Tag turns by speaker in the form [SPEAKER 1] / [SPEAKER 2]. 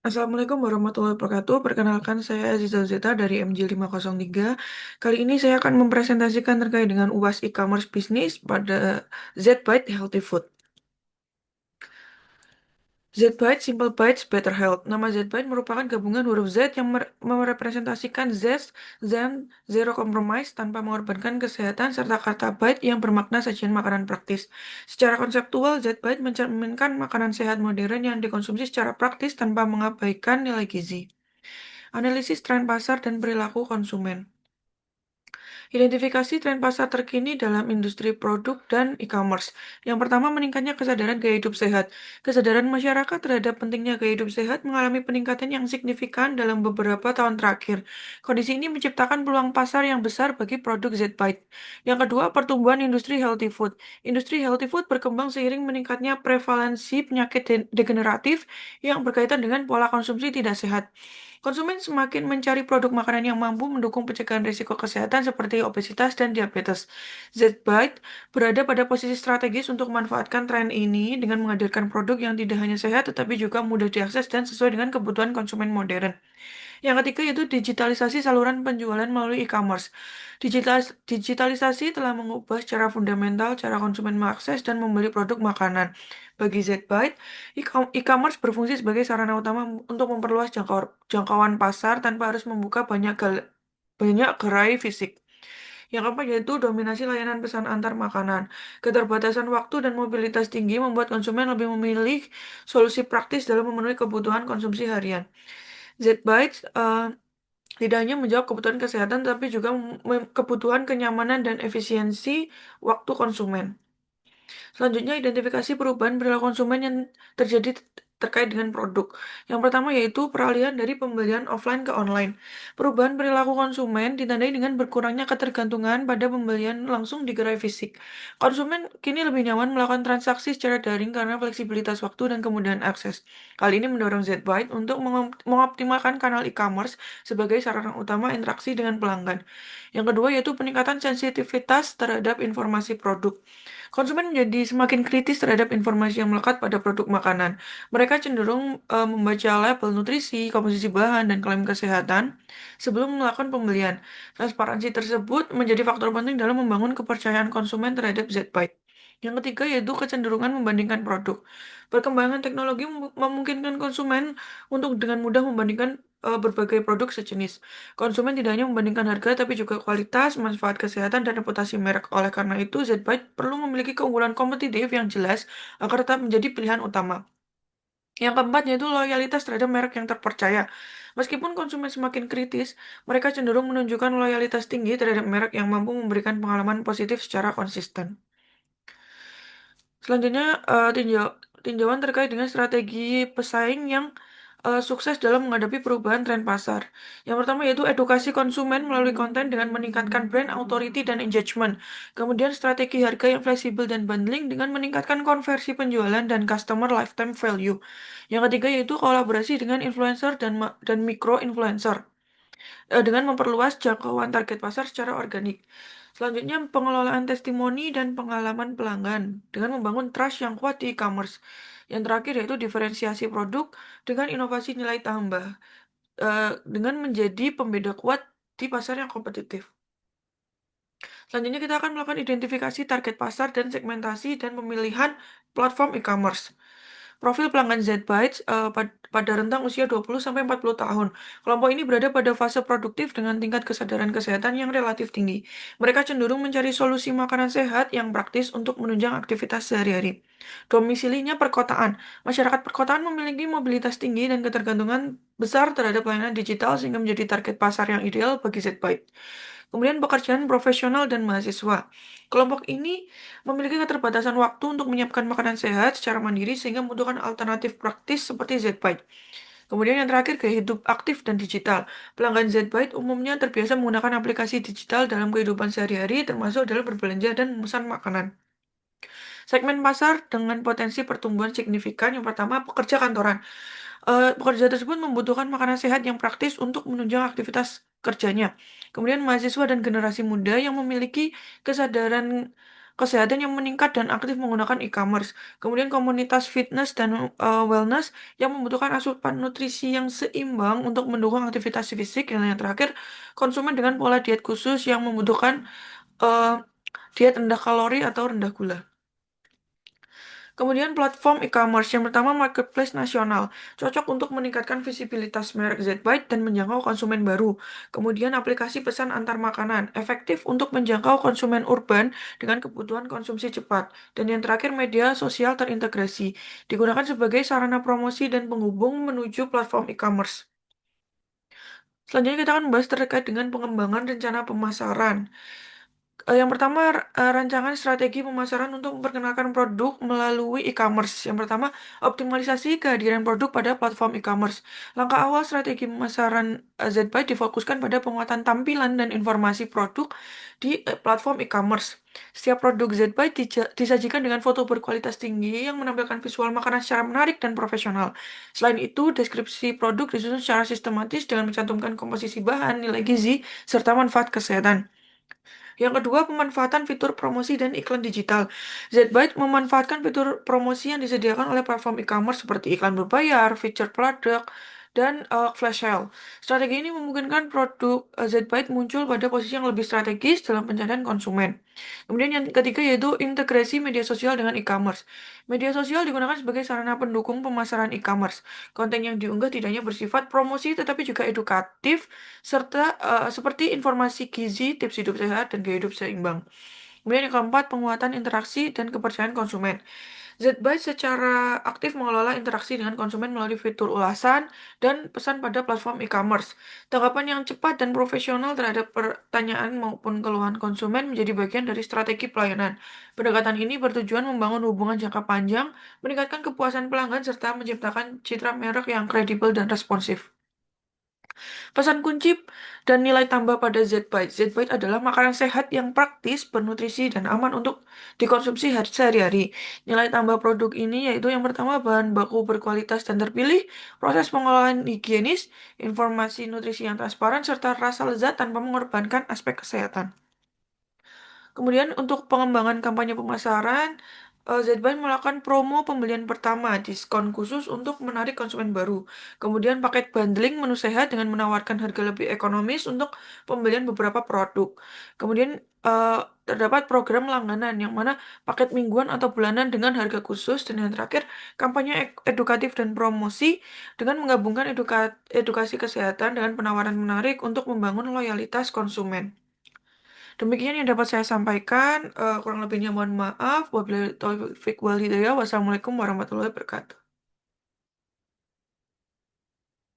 [SPEAKER 1] Assalamualaikum warahmatullahi wabarakatuh. Perkenalkan saya Aziza Zeta dari MJ503. Kali ini saya akan mempresentasikan terkait dengan UAS e-commerce bisnis pada ZBite Healthy Food. ZBite Simple Bites Better Health. Nama ZBite merupakan gabungan huruf Z yang merepresentasikan Zest, Zen, Zero Compromise tanpa mengorbankan kesehatan serta kata bite yang bermakna sajian makanan praktis. Secara konseptual, ZBite mencerminkan makanan sehat modern yang dikonsumsi secara praktis tanpa mengabaikan nilai gizi. Analisis tren pasar dan perilaku konsumen. Identifikasi tren pasar terkini dalam industri produk dan e-commerce. Yang pertama, meningkatnya kesadaran gaya hidup sehat. Kesadaran masyarakat terhadap pentingnya gaya hidup sehat mengalami peningkatan yang signifikan dalam beberapa tahun terakhir. Kondisi ini menciptakan peluang pasar yang besar bagi produk Z-Bite. Yang kedua, pertumbuhan industri healthy food. Industri healthy food berkembang seiring meningkatnya prevalensi penyakit degeneratif yang berkaitan dengan pola konsumsi tidak sehat. Konsumen semakin mencari produk makanan yang mampu mendukung pencegahan risiko kesehatan seperti obesitas dan diabetes. Z-Bite berada pada posisi strategis untuk memanfaatkan tren ini dengan menghadirkan produk yang tidak hanya sehat tetapi juga mudah diakses dan sesuai dengan kebutuhan konsumen modern. Yang ketiga yaitu digitalisasi saluran penjualan melalui e-commerce. Digitalisasi telah mengubah secara fundamental cara konsumen mengakses dan membeli produk makanan. Bagi Zbyte, e-commerce berfungsi sebagai sarana utama untuk memperluas jangkauan pasar tanpa harus membuka banyak gerai fisik. Yang keempat yaitu dominasi layanan pesan antar makanan. Keterbatasan waktu dan mobilitas tinggi membuat konsumen lebih memilih solusi praktis dalam memenuhi kebutuhan konsumsi harian. Zbyte tidak hanya menjawab kebutuhan kesehatan, tapi juga kebutuhan kenyamanan dan efisiensi waktu konsumen. Selanjutnya, identifikasi perubahan perilaku konsumen yang terjadi terkait dengan produk. Yang pertama yaitu peralihan dari pembelian offline ke online. Perubahan perilaku konsumen ditandai dengan berkurangnya ketergantungan pada pembelian langsung di gerai fisik. Konsumen kini lebih nyaman melakukan transaksi secara daring karena fleksibilitas waktu dan kemudahan akses. Hal ini mendorong Zbyte untuk mengoptimalkan kanal e-commerce sebagai sarana utama interaksi dengan pelanggan. Yang kedua yaitu peningkatan sensitivitas terhadap informasi produk. Konsumen menjadi semakin kritis terhadap informasi yang melekat pada produk makanan. Mereka cenderung membaca label nutrisi, komposisi bahan, dan klaim kesehatan sebelum melakukan pembelian. Transparansi tersebut menjadi faktor penting dalam membangun kepercayaan konsumen terhadap Zbyte. Yang ketiga yaitu kecenderungan membandingkan produk. Perkembangan teknologi memungkinkan konsumen untuk dengan mudah membandingkan berbagai produk sejenis. Konsumen tidak hanya membandingkan harga, tapi juga kualitas, manfaat kesehatan, dan reputasi merek. Oleh karena itu, Zbyte perlu memiliki keunggulan kompetitif yang jelas agar tetap menjadi pilihan utama. Yang keempat yaitu loyalitas terhadap merek yang terpercaya. Meskipun konsumen semakin kritis, mereka cenderung menunjukkan loyalitas tinggi terhadap merek yang mampu memberikan pengalaman positif secara konsisten. Selanjutnya, tinjauan terkait dengan strategi pesaing yang sukses dalam menghadapi perubahan tren pasar. Yang pertama yaitu edukasi konsumen melalui konten dengan meningkatkan brand authority dan engagement. Kemudian strategi harga yang fleksibel dan bundling dengan meningkatkan konversi penjualan dan customer lifetime value. Yang ketiga yaitu kolaborasi dengan influencer dan micro influencer dengan memperluas jangkauan target pasar secara organik. Selanjutnya, pengelolaan testimoni dan pengalaman pelanggan dengan membangun trust yang kuat di e-commerce. Yang terakhir yaitu diferensiasi produk dengan inovasi nilai tambah, dengan menjadi pembeda kuat di pasar yang kompetitif. Selanjutnya kita akan melakukan identifikasi target pasar dan segmentasi dan pemilihan platform e-commerce. Profil pelanggan Zbytes pada rentang usia 20-40 tahun. Kelompok ini berada pada fase produktif dengan tingkat kesadaran kesehatan yang relatif tinggi. Mereka cenderung mencari solusi makanan sehat yang praktis untuk menunjang aktivitas sehari-hari. Domisilinya perkotaan. Masyarakat perkotaan memiliki mobilitas tinggi dan ketergantungan besar terhadap layanan digital sehingga menjadi target pasar yang ideal bagi Zbyte. Kemudian pekerjaan profesional dan mahasiswa. Kelompok ini memiliki keterbatasan waktu untuk menyiapkan makanan sehat secara mandiri sehingga membutuhkan alternatif praktis seperti Zbyte. Kemudian yang terakhir, gaya hidup aktif dan digital. Pelanggan Zbyte umumnya terbiasa menggunakan aplikasi digital dalam kehidupan sehari-hari termasuk dalam berbelanja dan memesan makanan. Segmen pasar dengan potensi pertumbuhan signifikan. Yang pertama, pekerja kantoran. Pekerja tersebut membutuhkan makanan sehat yang praktis untuk menunjang aktivitas kerjanya. Kemudian mahasiswa dan generasi muda yang memiliki kesadaran kesehatan yang meningkat dan aktif menggunakan e-commerce. Kemudian komunitas fitness dan wellness yang membutuhkan asupan nutrisi yang seimbang untuk mendukung aktivitas fisik. Dan yang terakhir, konsumen dengan pola diet khusus yang membutuhkan eh, diet rendah kalori atau rendah gula. Kemudian platform e-commerce yang pertama marketplace nasional, cocok untuk meningkatkan visibilitas merek Zbyte dan menjangkau konsumen baru. Kemudian aplikasi pesan antar makanan, efektif untuk menjangkau konsumen urban dengan kebutuhan konsumsi cepat. Dan yang terakhir media sosial terintegrasi, digunakan sebagai sarana promosi dan penghubung menuju platform e-commerce. Selanjutnya kita akan membahas terkait dengan pengembangan rencana pemasaran. Yang pertama, rancangan strategi pemasaran untuk memperkenalkan produk melalui e-commerce. Yang pertama, optimalisasi kehadiran produk pada platform e-commerce. Langkah awal strategi pemasaran Zbyte difokuskan pada penguatan tampilan dan informasi produk di platform e-commerce. Setiap produk Zbyte disajikan dengan foto berkualitas tinggi yang menampilkan visual makanan secara menarik dan profesional. Selain itu, deskripsi produk disusun secara sistematis dengan mencantumkan komposisi bahan, nilai gizi, serta manfaat kesehatan. Yang kedua, pemanfaatan fitur promosi dan iklan digital. Zbyte memanfaatkan fitur promosi yang disediakan oleh platform e-commerce seperti iklan berbayar, feature produk, dan flash sale. Strategi ini memungkinkan produk Zbyte muncul pada posisi yang lebih strategis dalam pencarian konsumen. Kemudian yang ketiga yaitu integrasi media sosial dengan e-commerce. Media sosial digunakan sebagai sarana pendukung pemasaran e-commerce. Konten yang diunggah tidak hanya bersifat promosi tetapi juga edukatif serta seperti informasi gizi, tips hidup sehat, dan gaya hidup seimbang. Kemudian yang keempat, penguatan interaksi dan kepercayaan konsumen. Zbyte secara aktif mengelola interaksi dengan konsumen melalui fitur ulasan dan pesan pada platform e-commerce. Tanggapan yang cepat dan profesional terhadap pertanyaan maupun keluhan konsumen menjadi bagian dari strategi pelayanan. Pendekatan ini bertujuan membangun hubungan jangka panjang, meningkatkan kepuasan pelanggan, serta menciptakan citra merek yang kredibel dan responsif. Pesan kunci dan nilai tambah pada Zbyte. Zbyte adalah makanan sehat yang praktis, bernutrisi, dan aman untuk dikonsumsi sehari-hari. Nilai tambah produk ini yaitu yang pertama bahan baku berkualitas dan terpilih, proses pengolahan higienis, informasi nutrisi yang transparan, serta rasa lezat tanpa mengorbankan aspek kesehatan. Kemudian untuk pengembangan kampanye pemasaran, Zbyte melakukan promo pembelian pertama, diskon khusus untuk menarik konsumen baru. Kemudian paket bundling menu sehat dengan menawarkan harga lebih ekonomis untuk pembelian beberapa produk. Kemudian terdapat program langganan yang mana paket mingguan atau bulanan dengan harga khusus. Dan yang terakhir, kampanye edukatif dan promosi dengan menggabungkan edukasi kesehatan dengan penawaran menarik untuk membangun loyalitas konsumen. Demikian yang dapat saya sampaikan. Kurang lebihnya mohon maaf. Wabillahi taufiq wal hidayah. Wassalamualaikum warahmatullahi wabarakatuh.